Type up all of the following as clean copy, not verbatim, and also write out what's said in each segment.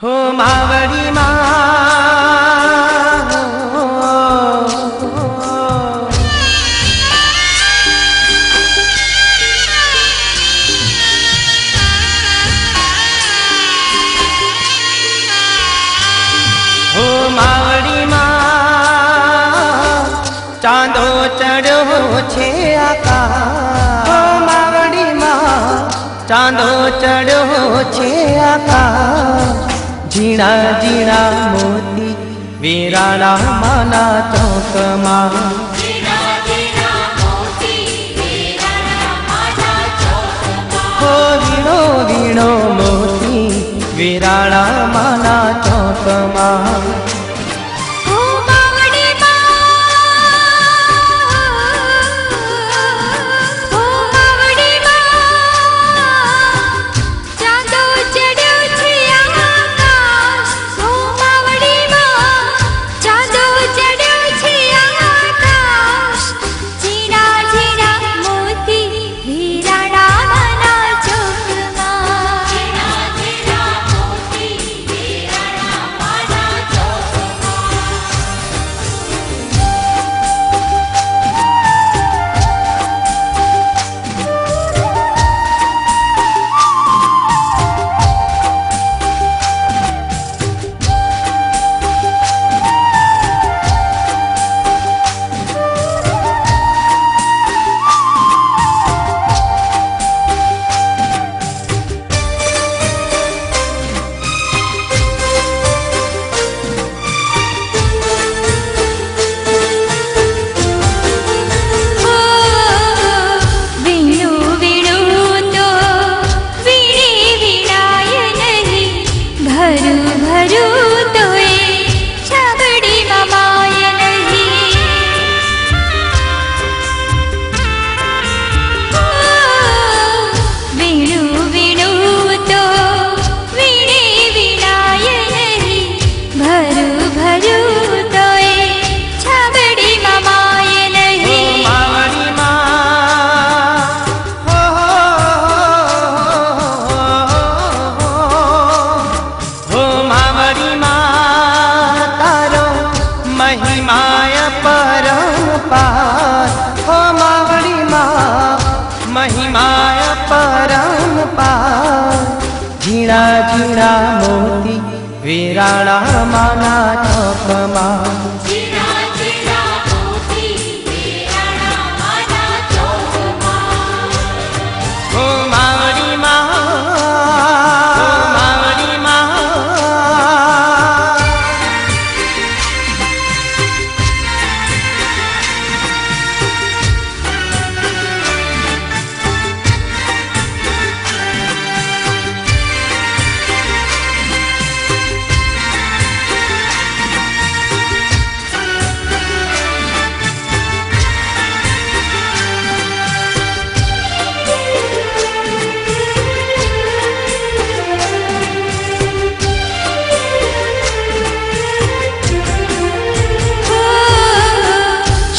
हो मावड़ी माँ हो मावड़ी माँ चांदो चढ़ो छे आकाश हो मावड़ी माँ चांदो चढ़ो छे आकाश झीणा झीणा मोती वीराणा माना चौक मां हो वीणो वीणो मोती वीराणा माना चौक मां महिमाय परम्पार झीणा झीणा मोती वीराणा माना चौक मां हो मावड़ी मां हो मावड़ी मां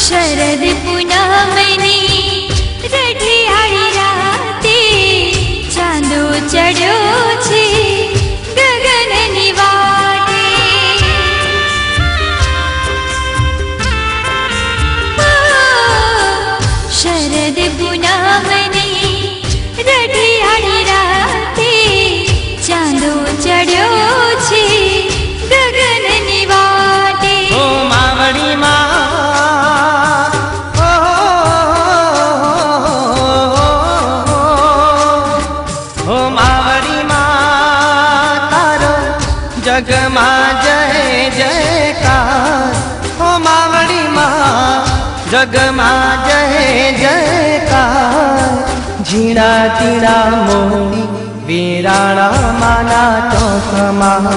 शरद पूनमनी रढियाળી राते चांदो चढ़्यो छे गगननी वाटे शरद पूनमनी रढियाળી राते चांदो चढ़्यो छे गगननी वाटे हो मावड़ी मां जगमा जय जयकार हो मावड़ी माँ जगमा जय जयकार झीणा झीणा मोती वीराणा माना चौक मां